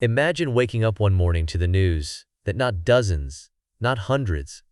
Imagine waking up one morning to the news that not dozens, not hundreds,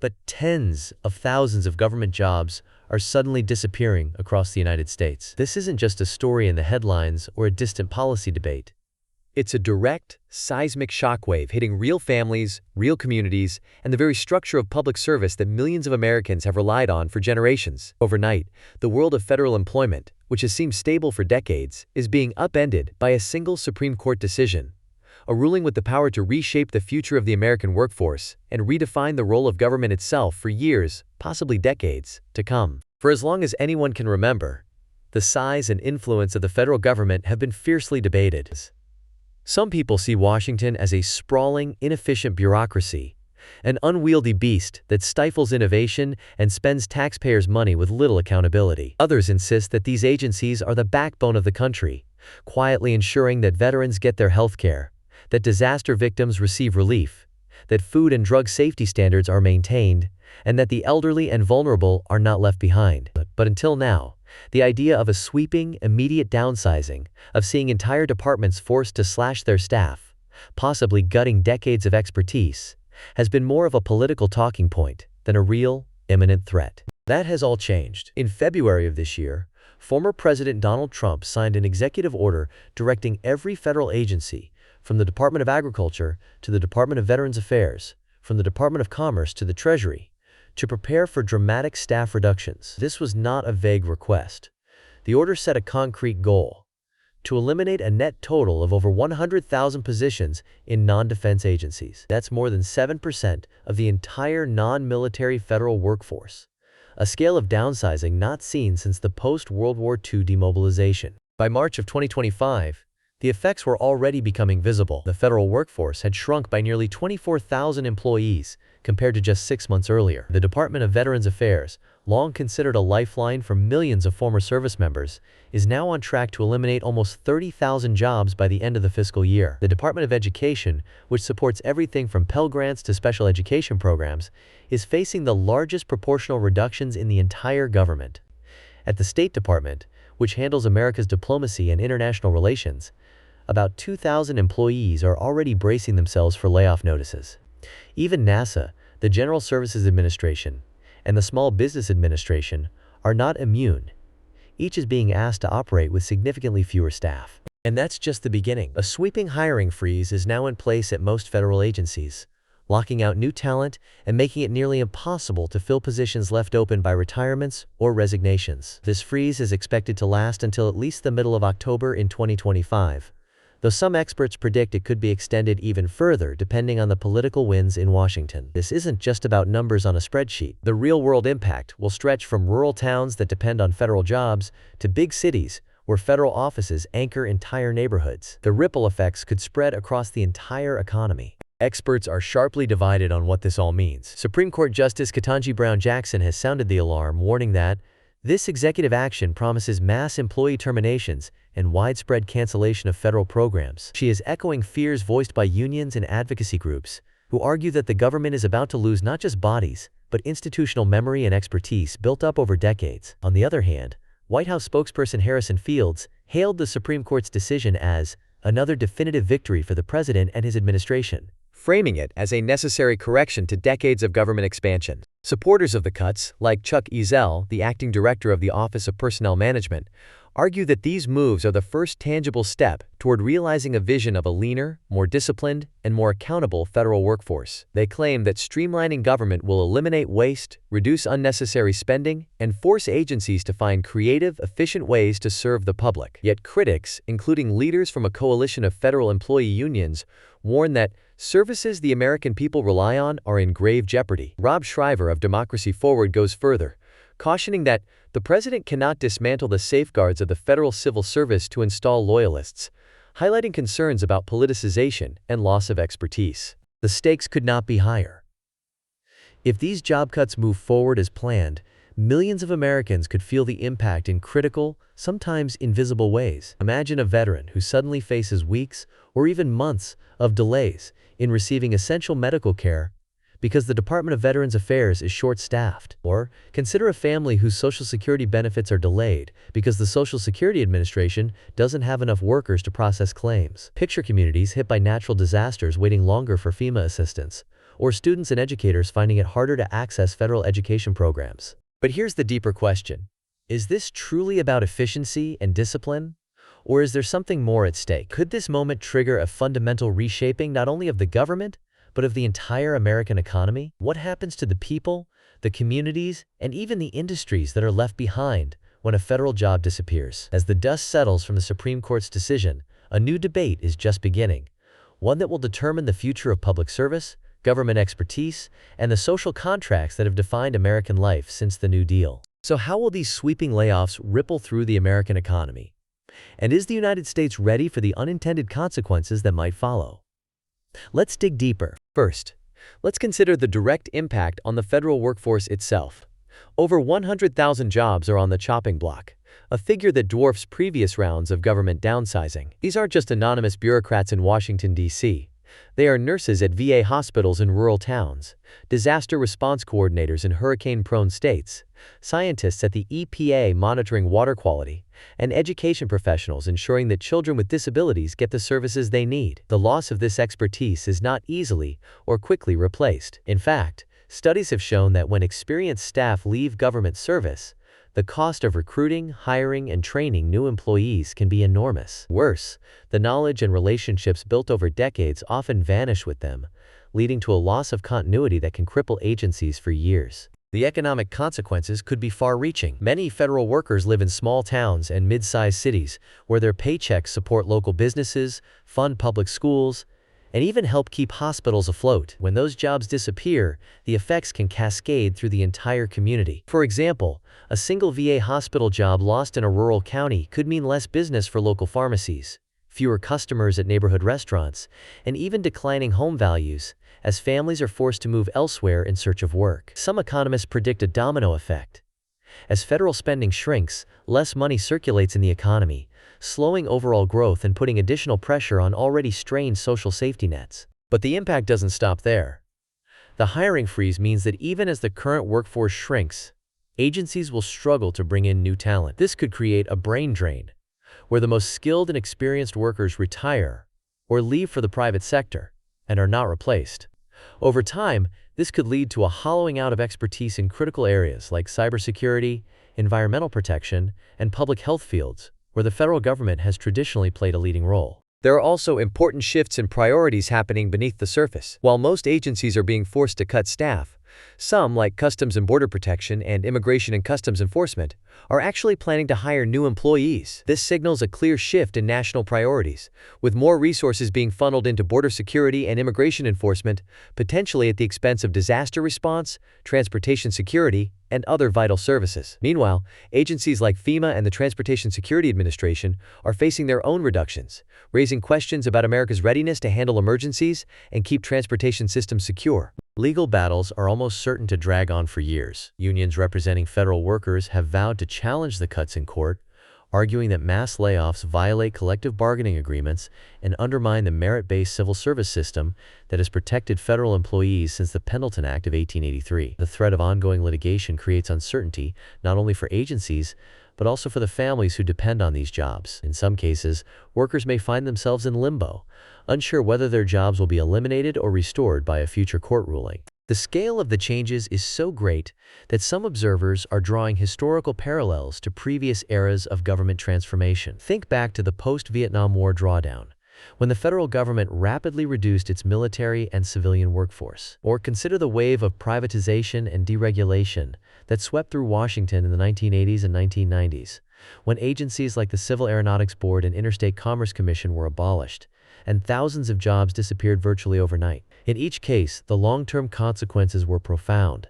but tens of thousands of government jobs are suddenly disappearing across the United States. This isn't just a story in the headlines or a distant policy debate. It's a direct, seismic shockwave hitting real families, real communities, and the very structure of public service that millions of Americans have relied on for generations. Overnight, the world of federal employment, which has seemed stable for decades, is being upended by a single Supreme Court decision, a ruling with the power to reshape the future of the American workforce and redefine the role of government itself for years, possibly decades, to come. For as long as anyone can remember, the size and influence of the federal government have been fiercely debated. Some people see Washington as a sprawling, inefficient bureaucracy, an unwieldy beast that stifles innovation and spends taxpayers' money with little accountability. Others insist that these agencies are the backbone of the country, quietly ensuring that veterans get their health care, that disaster victims receive relief, that food and drug safety standards are maintained, and that the elderly and vulnerable are not left behind. But until now, the idea of a sweeping, immediate downsizing, of seeing entire departments forced to slash their staff, possibly gutting decades of expertise, has been more of a political talking point than a real, imminent threat. That has all changed. In February of this year, former President Donald Trump signed an executive order directing every federal agency, from the Department of Agriculture to the Department of Veterans Affairs, from the Department of Commerce to the Treasury, to prepare for dramatic staff reductions. This was not a vague request. The order set a concrete goal: to eliminate a net total of over 100,000 positions in non-defense agencies. That's more than 7% of the entire non-military federal workforce, a scale of downsizing not seen since the post-World War II demobilization. By March of 2025, the effects were already becoming visible. The federal workforce had shrunk by nearly 24,000 employees compared to just 6 months earlier. The Department of Veterans Affairs, long considered a lifeline for millions of former service members, is now on track to eliminate almost 30,000 jobs by the end of the fiscal year. The Department of Education, which supports everything from Pell Grants to special education programs, is facing the largest proportional reductions in the entire government. At the State Department, which handles America's diplomacy and international relations, about 2,000 employees are already bracing themselves for layoff notices. Even NASA, the General Services Administration, and the Small Business Administration are not immune. Each is being asked to operate with significantly fewer staff. And that's just the beginning. A sweeping hiring freeze is now in place at most federal agencies, locking out new talent and making it nearly impossible to fill positions left open by retirements or resignations. This freeze is expected to last until at least the middle of October in 2025. Though some experts predict it could be extended even further depending on the political winds in Washington. This isn't just about numbers on a spreadsheet. The real-world impact will stretch from rural towns that depend on federal jobs to big cities where federal offices anchor entire neighborhoods. The ripple effects could spread across the entire economy. Experts are sharply divided on what this all means. Supreme Court Justice Ketanji Brown Jackson has sounded the alarm, warning that this executive action promises mass employee terminations and widespread cancellation of federal programs. She is echoing fears voiced by unions and advocacy groups, who argue that the government is about to lose not just bodies, but institutional memory and expertise built up over decades. On the other hand, White House spokesperson Harrison Fields hailed the Supreme Court's decision as another definitive victory for the president and his administration, framing it as a necessary correction to decades of government expansion. Supporters of the cuts, like Chuck Ezell, the acting director of the Office of Personnel Management, argue that these moves are the first tangible step toward realizing a vision of a leaner, more disciplined, and more accountable federal workforce. They claim that streamlining government will eliminate waste, reduce unnecessary spending, and force agencies to find creative, efficient ways to serve the public. Yet critics, including leaders from a coalition of federal employee unions, warn that services the American people rely on are in grave jeopardy. Rob Shriver of Democracy Forward goes further, cautioning that the president cannot dismantle the safeguards of the federal civil service to install loyalists, highlighting concerns about politicization and loss of expertise. The stakes could not be higher. If these job cuts move forward as planned, millions of Americans could feel the impact in critical, sometimes invisible ways. Imagine a veteran who suddenly faces weeks or even months of delays in receiving essential medical care because the Department of Veterans Affairs is short-staffed. Or consider a family whose Social Security benefits are delayed because the Social Security Administration doesn't have enough workers to process claims. Picture communities hit by natural disasters waiting longer for FEMA assistance, or students and educators finding it harder to access federal education programs. But here's the deeper question. Is this truly about efficiency and discipline? Or is there something more at stake? Could this moment trigger a fundamental reshaping not only of the government, but of the entire American economy? What happens to the people, the communities, and even the industries that are left behind when a federal job disappears? As the dust settles from the Supreme Court's decision, a new debate is just beginning, one that will determine the future of public service, government expertise, and the social contracts that have defined American life since the New Deal. So how will these sweeping layoffs ripple through the American economy? And is the United States ready for the unintended consequences that might follow? Let's dig deeper. First, let's consider the direct impact on the federal workforce itself. Over 100,000 jobs are on the chopping block, a figure that dwarfs previous rounds of government downsizing. These aren't just anonymous bureaucrats in Washington, D.C. They are nurses at VA hospitals in rural towns, disaster response coordinators in hurricane-prone states, scientists at the EPA monitoring water quality, and education professionals ensuring that children with disabilities get the services they need. The loss of this expertise is not easily or quickly replaced. In fact, studies have shown that when experienced staff leave government service, the cost of recruiting, hiring, and training new employees can be enormous. Worse, the knowledge and relationships built over decades often vanish with them, leading to a loss of continuity that can cripple agencies for years. The economic consequences could be far-reaching. Many federal workers live in small towns and mid-sized cities where their paychecks support local businesses, fund public schools, and even help keep hospitals afloat. When those jobs disappear, the effects can cascade through the entire community. For example, a single VA hospital job lost in a rural county could mean less business for local pharmacies, fewer customers at neighborhood restaurants, and even declining home values, as families are forced to move elsewhere in search of work. Some economists predict a domino effect. As federal spending shrinks, less money circulates in the economy, slowing overall growth and putting additional pressure on already strained social safety nets. But the impact doesn't stop there. The hiring freeze means that even as the current workforce shrinks, agencies will struggle to bring in new talent. This could create a brain drain, where the most skilled and experienced workers retire or leave for the private sector and are not replaced. Over time, this could lead to a hollowing out of expertise in critical areas like cybersecurity, environmental protection, and public health fields, where the federal government has traditionally played a leading role. There are also important shifts in priorities happening beneath the surface. While most agencies are being forced to cut staff, some, like Customs and Border Protection and Immigration and Customs Enforcement, are actually planning to hire new employees. This signals a clear shift in national priorities, with more resources being funneled into border security and immigration enforcement, potentially at the expense of disaster response, transportation security, and other vital services. Meanwhile, agencies like FEMA and the Transportation Security Administration are facing their own reductions, raising questions about America's readiness to handle emergencies and keep transportation systems secure. Legal battles are almost certain to drag on for years. Unions representing federal workers have vowed to challenge the cuts in court, arguing that mass layoffs violate collective bargaining agreements and undermine the merit-based civil service system that has protected federal employees since the Pendleton Act of 1883. The threat of ongoing litigation creates uncertainty not only for agencies, but also for the families who depend on these jobs. In some cases, workers may find themselves in limbo, unsure whether their jobs will be eliminated or restored by a future court ruling. The scale of the changes is so great that some observers are drawing historical parallels to previous eras of government transformation. Think back to the post-Vietnam War drawdown, when the federal government rapidly reduced its military and civilian workforce. Or consider the wave of privatization and deregulation that swept through Washington in the 1980s and 1990s, when agencies like the Civil Aeronautics Board and Interstate Commerce Commission were abolished, and thousands of jobs disappeared virtually overnight. In each case, the long-term consequences were profound,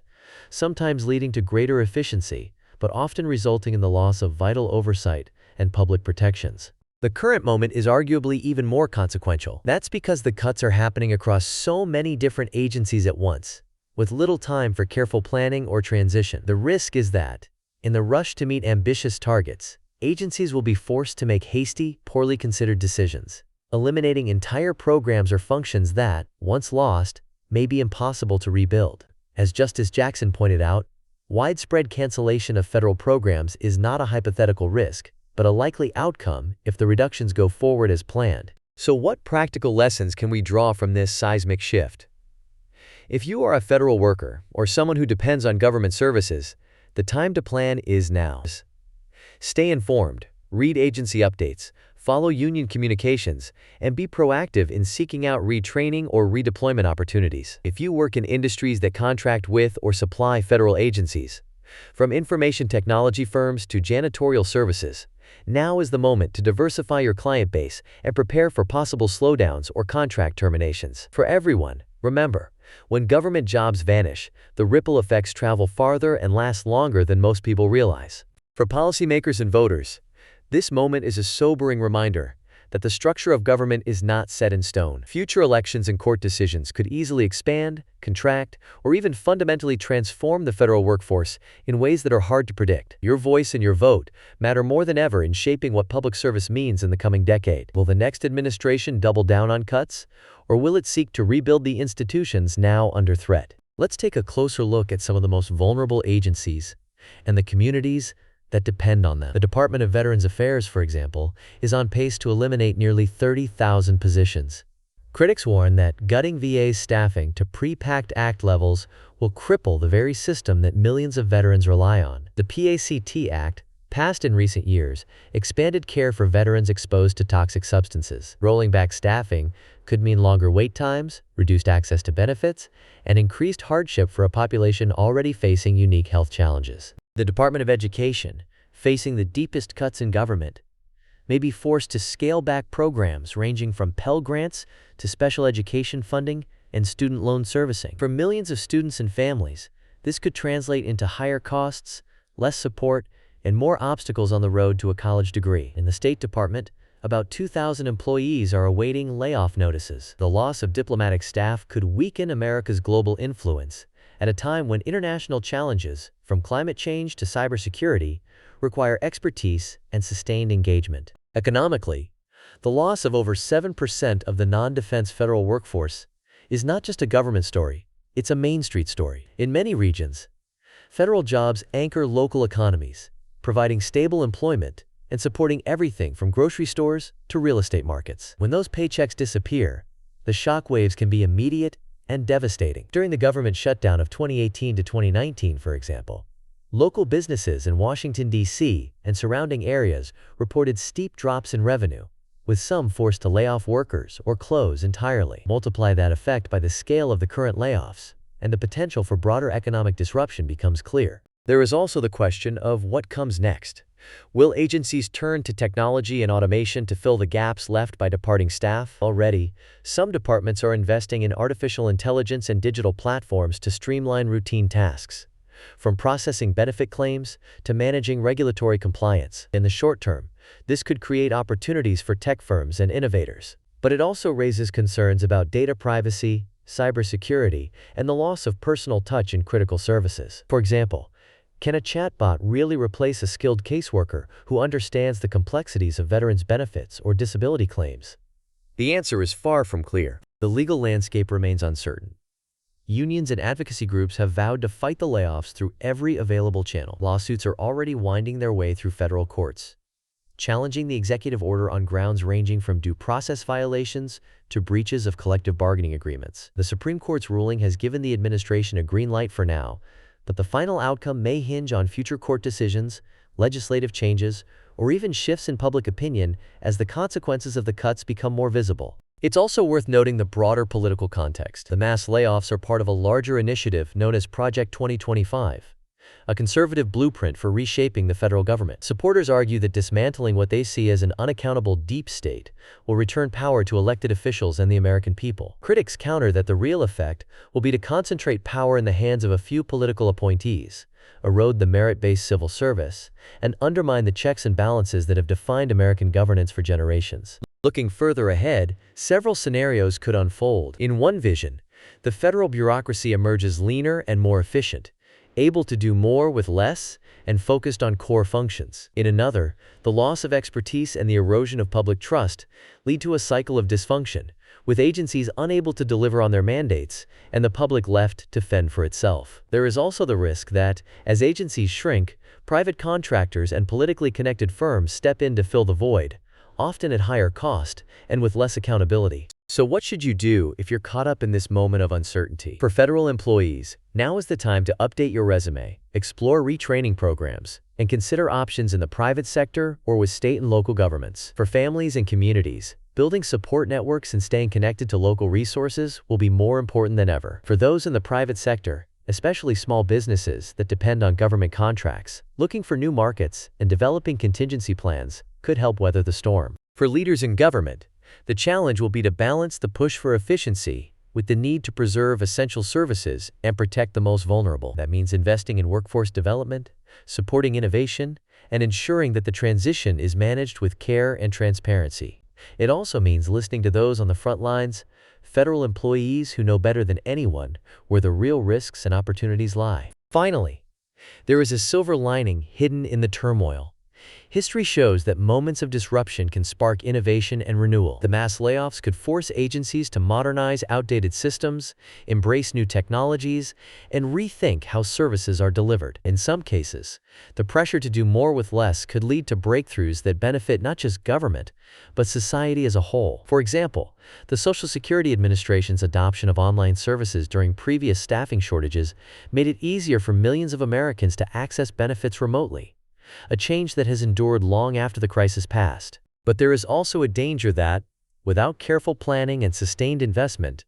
sometimes leading to greater efficiency, but often resulting in the loss of vital oversight and public protections. The current moment is arguably even more consequential. That's because the cuts are happening across so many different agencies at once, with little time for careful planning or transition. The risk is that, in the rush to meet ambitious targets, agencies will be forced to make hasty, poorly considered decisions, eliminating entire programs or functions that, once lost, may be impossible to rebuild. As Justice Jackson pointed out, widespread cancellation of federal programs is not a hypothetical risk, but a likely outcome if the reductions go forward as planned. So what practical lessons can we draw from this seismic shift? If you are a federal worker or someone who depends on government services, the time to plan is now. Stay informed, read agency updates, follow union communications, and be proactive in seeking out retraining or redeployment opportunities. If you work in industries that contract with or supply federal agencies, from information technology firms to janitorial services, now is the moment to diversify your client base and prepare for possible slowdowns or contract terminations. For everyone, remember, when government jobs vanish, the ripple effects travel farther and last longer than most people realize. For policymakers and voters, this moment is a sobering reminder that the structure of government is not set in stone. Future elections and court decisions could easily expand, contract, or even fundamentally transform the federal workforce in ways that are hard to predict. Your voice and your vote matter more than ever in shaping what public service means in the coming decade. Will the next administration double down on cuts, or will it seek to rebuild the institutions now under threat? Let's take a closer look at some of the most vulnerable agencies and the communities that depend on them. The Department of Veterans Affairs, for example, is on pace to eliminate nearly 30,000 positions. Critics warn that gutting VA's staffing to pre-PACT Act levels will cripple the very system that millions of veterans rely on. The PACT Act, passed in recent years, expanded care for veterans exposed to toxic substances. Rolling back staffing could mean longer wait times, reduced access to benefits, and increased hardship for a population already facing unique health challenges. The Department of Education, facing the deepest cuts in government, may be forced to scale back programs ranging from Pell Grants to special education funding and student loan servicing. For millions of students and families, this could translate into higher costs, less support, and more obstacles on the road to a college degree. In the State Department, about 2,000 employees are awaiting layoff notices. The loss of diplomatic staff could weaken America's global influence at a time when international challenges, from climate change to cybersecurity, require expertise and sustained engagement. Economically, the loss of over 7% of the non-defense federal workforce is not just a government story, it's a Main Street story. In many regions, federal jobs anchor local economies, providing stable employment and supporting everything from grocery stores to real estate markets. When those paychecks disappear, the shockwaves can be immediate and devastating. During the government shutdown of 2018 to 2019, for example, local businesses in Washington, D.C. and surrounding areas reported steep drops in revenue, with some forced to lay off workers or close entirely. Multiply that effect by the scale of the current layoffs, and the potential for broader economic disruption becomes clear. There is also the question of what comes next. Will agencies turn to technology and automation to fill the gaps left by departing staff? Already, some departments are investing in artificial intelligence and digital platforms to streamline routine tasks, from processing benefit claims to managing regulatory compliance. In the short term, this could create opportunities for tech firms and innovators. But it also raises concerns about data privacy, cybersecurity, and the loss of personal touch in critical services. For example, can a chatbot really replace a skilled caseworker who understands the complexities of veterans' benefits or disability claims? The answer is far from clear. The legal landscape remains uncertain. Unions and advocacy groups have vowed to fight the layoffs through every available channel. Lawsuits are already winding their way through federal courts, challenging the executive order on grounds ranging from due process violations to breaches of collective bargaining agreements. The Supreme Court's ruling has given the administration a green light for now, but the final outcome may hinge on future court decisions, legislative changes, or even shifts in public opinion as the consequences of the cuts become more visible. It's also worth noting the broader political context. The mass layoffs are part of a larger initiative known as Project 2025, a conservative blueprint for reshaping the federal government. Supporters argue that dismantling what they see as an unaccountable deep state will return power to elected officials and the American people. Critics counter that the real effect will be to concentrate power in the hands of a few political appointees, erode the merit-based civil service, and undermine the checks and balances that have defined American governance for generations. Looking further ahead, several scenarios could unfold. In one vision, the federal bureaucracy emerges leaner and more efficient, able to do more with less and focused on core functions. In another, the loss of expertise and the erosion of public trust lead to a cycle of dysfunction, with agencies unable to deliver on their mandates and the public left to fend for itself. There is also the risk that, as agencies shrink, private contractors and politically connected firms step in to fill the void, often at higher cost and with less accountability. So what should you do if you're caught up in this moment of uncertainty? For federal employees, now is the time to update your resume, explore retraining programs, and consider options in the private sector or with state and local governments. For families and communities, building support networks and staying connected to local resources will be more important than ever. For those in the private sector, especially small businesses that depend on government contracts, looking for new markets and developing contingency plans could help weather the storm. For leaders in government, the challenge will be to balance the push for efficiency with the need to preserve essential services and protect the most vulnerable. That means investing in workforce development, supporting innovation, and ensuring that the transition is managed with care and transparency. It also means listening to those on the front lines, federal employees who know better than anyone where the real risks and opportunities lie. Finally, there is a silver lining hidden in the turmoil. History shows that moments of disruption can spark innovation and renewal. The mass layoffs could force agencies to modernize outdated systems, embrace new technologies, and rethink how services are delivered. In some cases, the pressure to do more with less could lead to breakthroughs that benefit not just government, but society as a whole. For example, the Social Security Administration's adoption of online services during previous staffing shortages made it easier for millions of Americans to access benefits remotely, a change that has endured long after the crisis passed. But there is also a danger that, without careful planning and sustained investment,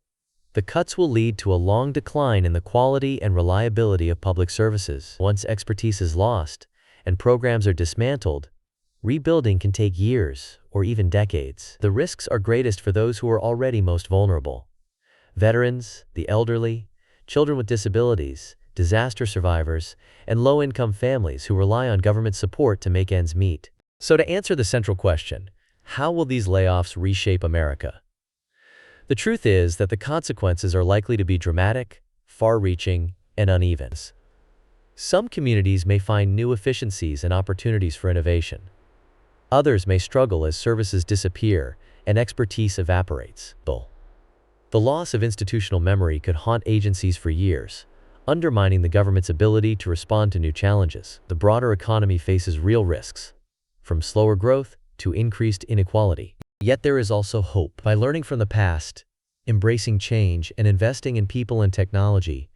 the cuts will lead to a long decline in the quality and reliability of public services. Once expertise is lost and programs are dismantled, rebuilding can take years or even decades. The risks are greatest for those who are already most vulnerable: veterans, the elderly, children with disabilities, disaster survivors, and low-income families who rely on government support to make ends meet. So to answer the central question, how will these layoffs reshape America? The truth is that the consequences are likely to be dramatic, far-reaching, and uneven. Some communities may find new efficiencies and opportunities for innovation. Others may struggle as services disappear and expertise evaporates. The loss of institutional memory could haunt agencies for years, undermining the government's ability to respond to new challenges. The broader economy faces real risks, from slower growth to increased inequality. Yet there is also hope. By learning from the past, embracing change, and investing in people and technology,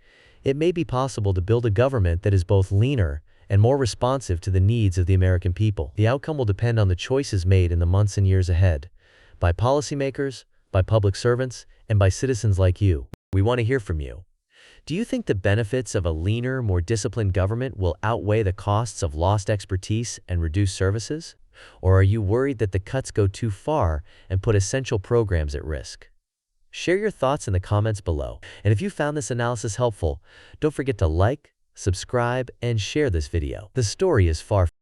it may be possible to build a government that is both leaner and more responsive to the needs of the American people. The outcome will depend on the choices made in the months and years ahead, by policymakers, by public servants, and by citizens like you. We want to hear from you. Do you think the benefits of a leaner, more disciplined government will outweigh the costs of lost expertise and reduced services? Or are you worried that the cuts go too far and put essential programs at risk? Share your thoughts in the comments below. And if you found this analysis helpful, don't forget to like, subscribe, and share this video. The story is far